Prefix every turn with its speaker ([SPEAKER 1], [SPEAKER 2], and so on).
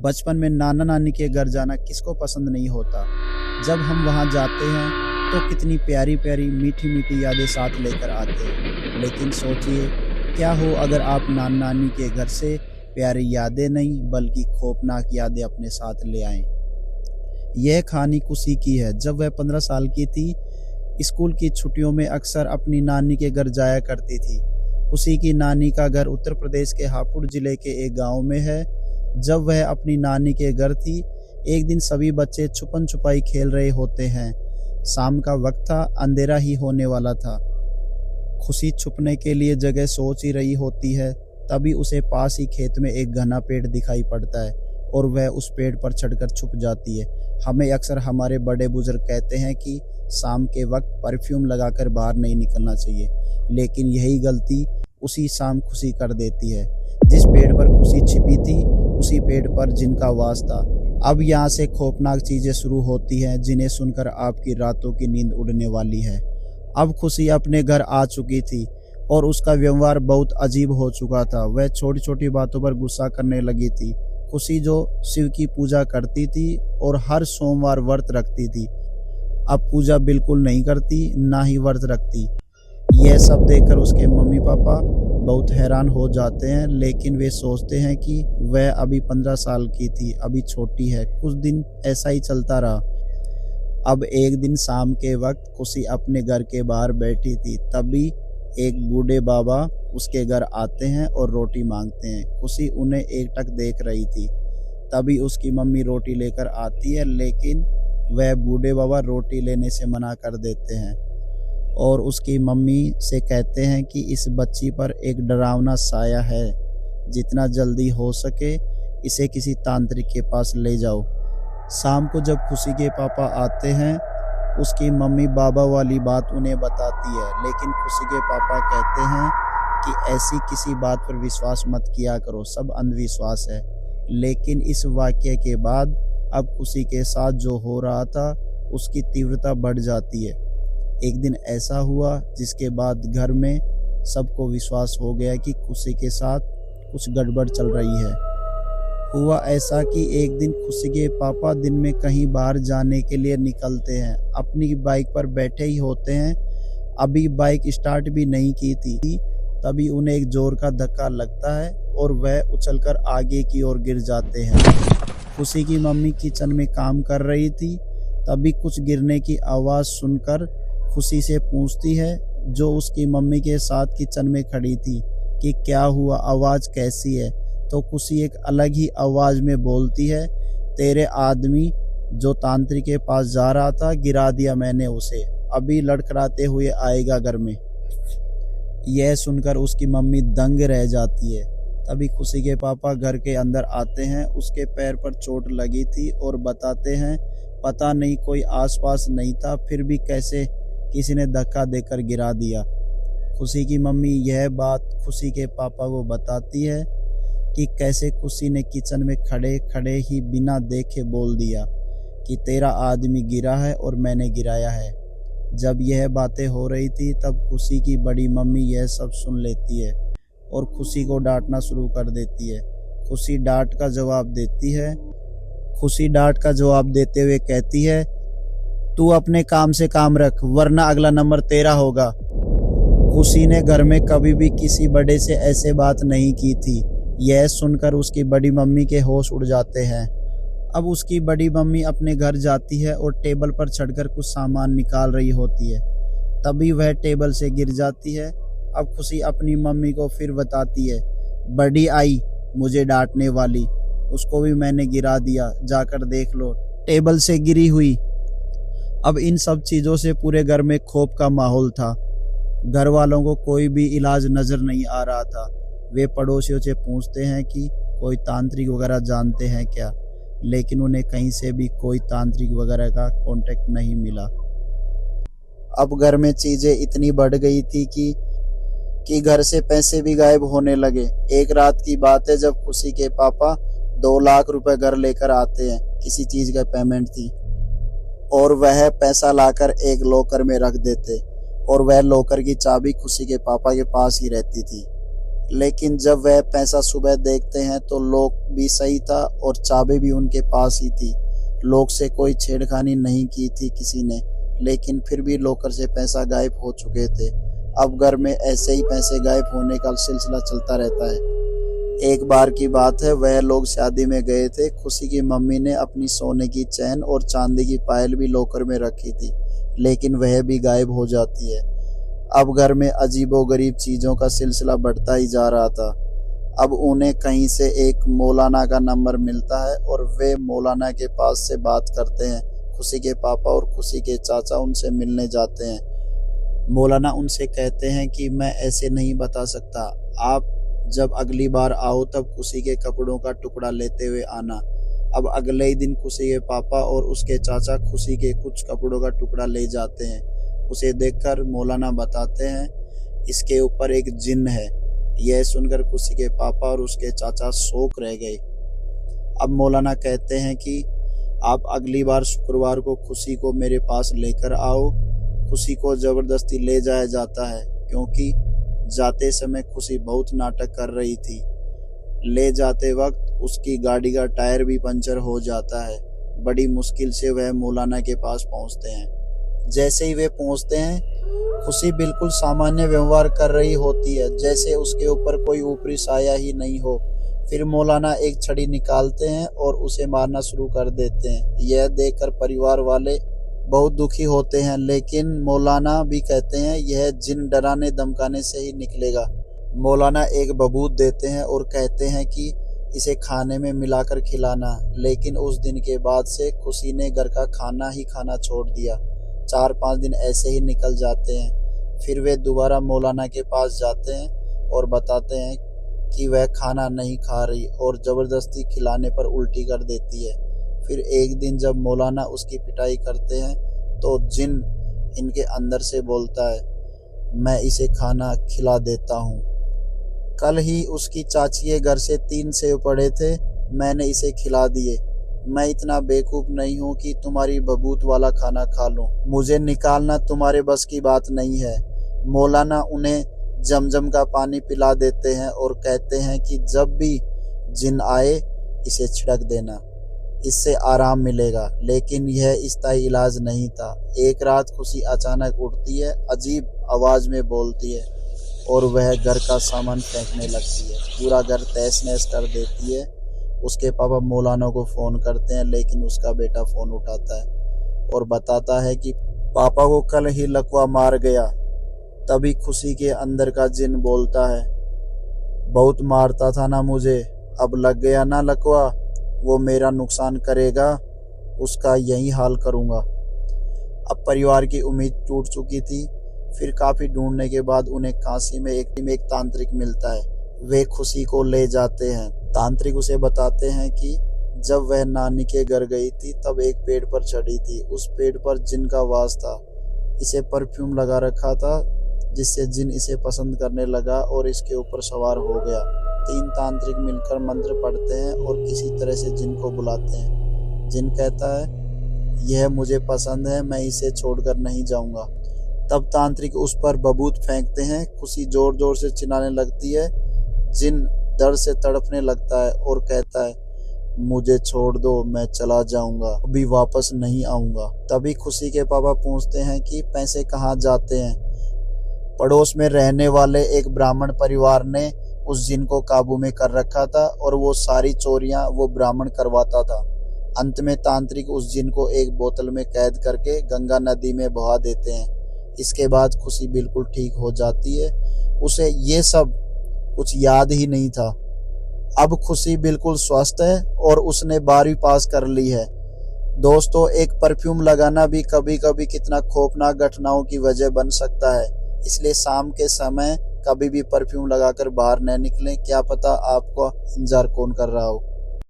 [SPEAKER 1] बचपन में नाना नानी के घर जाना किसको पसंद नहीं होता। जब हम वहाँ जाते हैं तो कितनी प्यारी प्यारी मीठी मीठी यादें साथ लेकर आते हैं। लेकिन सोचिए, क्या हो अगर आप नाना नानी के घर से प्यारी यादें नहीं बल्कि खौफनाक यादें अपने साथ ले आएं। यह कहानी खुशी की है। जब वह 15 साल की थी, स्कूल की छुट्टियों में अक्सर अपनी नानी के घर जाया करती थी। खुशी की नानी का घर उत्तर प्रदेश के हापुड़ जिले के एक गांव में है। जब वह अपनी नानी के घर थी, एक दिन सभी बच्चे छुपन छुपाई खेल रहे होते हैं। शाम का वक्त था, अंधेरा ही होने वाला था। खुशी छुपने के लिए जगह सोच ही रही होती है, तभी उसे पास ही खेत में एक घना पेड़ दिखाई पड़ता है और वह उस पेड़ पर चढ़कर छुप जाती है। हमें अक्सर हमारे बड़े बुजुर्ग कहते हैं कि शाम के वक्त परफ्यूम लगाकर बाहर नहीं निकलना चाहिए, लेकिन यही गलती उसी शाम खुशी कर देती है। जिस पेड़ पर खुशी छिपी थी, उसी पेड़ पर जिनका वास था। अब यहाँ से खौफनाक चीजें शुरू होती हैं, जिन्हें सुनकर आपकी रातों की नींद उड़ने वाली है। अब खुशी अपने घर आ चुकी थी और उसका व्यवहार बहुत अजीब हो चुका था। वह छोटी छोटी बातों पर गुस्सा करने लगी थी। खुशी जो शिव की पूजा करती थी और हर सोमवार व्रत रखती थी, अब पूजा बिल्कुल नहीं करती, ना ही व्रत रखती। यह सब देखकर उसके मम्मी पापा बहुत हैरान हो जाते हैं, लेकिन वे सोचते हैं कि वह अभी 15 साल की थी, अभी छोटी है। कुछ दिन ऐसा ही चलता रहा। अब एक दिन शाम के वक्त खुशी अपने घर के बाहर बैठी थी, तभी एक बूढ़े बाबा उसके घर आते हैं और रोटी मांगते हैं। खुशी उन्हें एकटक देख रही थी। तभी उसकी मम्मी रोटी लेकर आती है, लेकिन वह बूढ़े बाबा रोटी लेने से मना कर देते हैं और उसकी मम्मी से कहते हैं कि इस बच्ची पर एक डरावना साया है, जितना जल्दी हो सके इसे किसी तांत्रिक के पास ले जाओ। शाम को जब खुशी के पापा आते हैं, उसकी मम्मी बाबा वाली बात उन्हें बताती है, लेकिन खुशी के पापा कहते हैं कि ऐसी किसी बात पर विश्वास मत किया करो, सब अंधविश्वास है। लेकिन इस वाक्य के बाद अब खुशी के साथ जो हो रहा था, उसकी तीव्रता बढ़ जाती है। एक दिन ऐसा हुआ जिसके बाद घर में सबको विश्वास हो गया कि खुशी के साथ कुछ गड़बड़ चल रही है। हुआ ऐसा कि एक दिन खुशी के पापा दिन में कहीं बाहर जाने के लिए निकलते हैं। अपनी बाइक पर बैठे ही होते हैं, अभी बाइक स्टार्ट भी नहीं की थी, तभी उन्हें एक जोर का धक्का लगता है और वह उछलकर आगे की ओर गिर जाते हैं। खुशी की मम्मी किचन में काम कर रही थी, तभी कुछ गिरने की आवाज़ सुनकर खुशी से पूछती है, जो उसकी मम्मी के साथ किचन में खड़ी थी, कि क्या हुआ, आवाज़ कैसी है। तो खुशी एक अलग ही आवाज़ में बोलती है, तेरे आदमी जो तांत्रिक के पास जा रहा था, गिरा दिया मैंने उसे, अभी लड़खड़ाते हुए आएगा घर में। यह सुनकर उसकी मम्मी दंग रह जाती है। तभी खुशी के पापा घर के अंदर आते हैं। उसके पैर पर चोट लगी थी और बताते हैं पता नहीं कोई आसपास नहीं था, फिर भी कैसे किसी ने धक्का देकर गिरा दिया। खुशी की मम्मी यह बात खुशी के पापा को बताती है कि कैसे खुशी ने किचन में खड़े खड़े ही बिना देखे बोल दिया कि तेरा आदमी गिरा है और मैंने गिराया है। जब यह बातें हो रही थी, तब खुशी की बड़ी मम्मी यह सब सुन लेती है और खुशी को डांटना शुरू कर देती है। खुशी डांट का जवाब देते हुए कहती है, तू अपने काम से काम रख, वरना अगला नंबर तेरा होगा। खुशी ने घर में कभी भी किसी बड़े से ऐसे बात नहीं की थी। यह सुनकर उसकी बड़ी मम्मी के होश उड़ जाते हैं। अब उसकी बड़ी मम्मी अपने घर जाती है और टेबल पर चढ़कर कुछ सामान निकाल रही होती है, तभी वह टेबल से गिर जाती है। अब खुशी अपनी मम्मी को फिर बताती है, बड़ी आई मुझे डांटने वाली, उसको भी मैंने गिरा दिया, जाकर देख लो, टेबल से गिरी हुई। अब इन सब चीज़ों से पूरे घर में खौफ का माहौल था। घर वालों को कोई भी इलाज नज़र नहीं आ रहा था। वे पड़ोसियों से पूछते हैं कि कोई तांत्रिक वगैरह जानते हैं क्या, लेकिन उन्हें कहीं से भी कोई तांत्रिक वगैरह का कांटेक्ट नहीं मिला। अब घर में चीज़ें इतनी बढ़ गई थी कि घर से पैसे भी गायब होने लगे। एक रात की बात है, जब खुशी के पापा 2 लाख रुपए घर लेकर आते हैं, किसी चीज़ का पेमेंट थी, और वह पैसा लाकर एक लॉकर में रख देते और वह लॉकर की चाबी खुशी के पापा के पास ही रहती थी। लेकिन जब वह पैसा सुबह देखते हैं तो लॉक भी सही था और चाबी भी उनके पास ही थी। लॉक से कोई छेड़खानी नहीं की थी किसी ने, लेकिन फिर भी लॉकर से पैसा गायब हो चुके थे। अब घर में ऐसे ही पैसे गायब होने का सिलसिला चलता रहता है। एक बार की बात है, वह लोग शादी में गए थे। खुशी की मम्मी ने अपनी सोने की चैन और चांदी की पायल भी लॉकर में रखी थी, लेकिन वह भी गायब हो जाती है। अब घर में अजीबोगरीब चीज़ों का सिलसिला बढ़ता ही जा रहा था। अब उन्हें कहीं से एक मौलाना का नंबर मिलता है और वे मौलाना के पास से बात करते हैं। खुशी के पापा और खुशी के चाचा उनसे मिलने जाते हैं। मौलाना उनसे कहते हैं कि मैं ऐसे नहीं बता सकता, आप जब अगली बार आओ तब खुशी के कपड़ों का टुकड़ा लेते हुए आना। अब अगले ही दिन खुशी के पापा और उसके चाचा खुशी के कुछ कपड़ों का टुकड़ा ले जाते हैं। उसे देखकर मौलाना बताते हैं इसके ऊपर एक जिन्न है। यह सुनकर खुशी के पापा और उसके चाचा शौक रह गए। अब मौलाना कहते हैं कि आप अगली बार शुक्रवार को खुशी को मेरे पास लेकर आओ। खुशी को जबरदस्ती ले जाया जाता है, क्योंकि जाते समय खुशी बहुत नाटक कर रही थी। ले जाते वक्त उसकी गाड़ी का टायर भी पंचर हो जाता है। बड़ी मुश्किल से वह मौलाना के पास पहुंचते हैं। जैसे ही वे पहुंचते हैं, खुशी बिल्कुल सामान्य व्यवहार कर रही होती है, जैसे उसके ऊपर कोई ऊपरी साया ही नहीं हो। फिर मौलाना एक छड़ी निकालते हैं और उसे मारना शुरू कर देते हैं। यह देखकर परिवार वाले बहुत दुखी होते हैं, लेकिन मौलाना भी कहते हैं यह जिन डराने धमकाने से ही निकलेगा। मौलाना एक बबूत देते हैं और कहते हैं कि इसे खाने में मिलाकर खिलाना। लेकिन उस दिन के बाद से खुशी ने घर का खाना ही खाना छोड़ दिया। 4-5 दिन ऐसे ही निकल जाते हैं। फिर वे दोबारा मौलाना के पास जाते हैं और बताते हैं कि वह खाना नहीं खा रही और ज़बरदस्ती खिलाने पर उल्टी कर देती है। फिर एक दिन जब मौलाना उसकी पिटाई करते हैं तो जिन इनके अंदर से बोलता है, मैं इसे खाना खिला देता हूँ। कल ही उसकी चाची के घर से 3 सेव पड़े थे, मैंने इसे खिला दिए। मैं इतना बेवकूफ़ नहीं हूँ कि तुम्हारी बबूत वाला खाना खा लूँ। मुझे निकालना तुम्हारे बस की बात नहीं है। मौलाना उन्हें जमजम का पानी पिला देते हैं और कहते हैं कि जब भी जिन आए इसे छिड़क देना, इससे आराम मिलेगा। लेकिन यह स्थायी इलाज नहीं था। एक रात खुशी अचानक उठती है, अजीब आवाज़ में बोलती है और वह घर का सामान फेंकने लगती है। पूरा घर तहस नहस कर देती है। उसके पापा मौलाना को फ़ोन करते हैं, लेकिन उसका बेटा फ़ोन उठाता है और बताता है कि पापा को कल ही लकवा मार गया। तभी खुशी के अंदर का जिन बोलता है, बहुत मारता था ना मुझे, अब लग गया ना लकवा, वो मेरा नुकसान करेगा, उसका यही हाल करूँगा। अब परिवार की उम्मीद टूट चुकी थी। फिर काफ़ी ढूंढने के बाद उन्हें काशी में एक तांत्रिक मिलता है। वे खुशी को ले जाते हैं। तांत्रिक उसे बताते हैं कि जब वह नानी के घर गई थी तब एक पेड़ पर चढ़ी थी। उस पेड़ पर जिन का वास था। इसे परफ्यूम लगा रखा था, जिससे जिन इसे पसंद करने लगा और इसके ऊपर सवार हो गया। 3 तांत्रिक मिलकर मंत्र पढ़ते हैं और किसी तरह से जिन को बुलाते हैं। जिन कहता है, यह मुझे पसंद है, मैं इसे छोड़कर नहीं जाऊंगा। तब तांत्रिक उस पर बबूत फेंकते हैं। खुशी जोर जोर से चिल्लाने लगती है। जिन दर्द से तड़पने लगता है और कहता है, मुझे छोड़ दो, मैं चला जाऊंगा, अभी वापस नहीं आऊंगा। तभी खुशी के पापा पूछते हैं कि पैसे कहाँ जाते हैं। पड़ोस में रहने वाले एक ब्राह्मण परिवार ने उस जिन को काबू में कर रखा था और वो सारी चोरियां वो ब्राह्मण करवाता था। अंत में तांत्रिक उस जिन को एक बोतल में कैद करके गंगा नदी में बहा देते हैं। इसके बाद खुशी बिल्कुल ठीक हो जाती है। उसे ये सब कुछ याद ही नहीं था। अब खुशी बिल्कुल स्वस्थ है और उसने 12वीं पास कर ली है। दोस्तों, एक परफ्यूम लगाना भी कभी कभी कितना खौफनाक घटनाओं की वजह बन सकता है। इसलिए शाम के समय कभी भी परफ्यूम लगाकर बाहर न निकलें। क्या पता आपको इंतजार कौन कर रहा हो।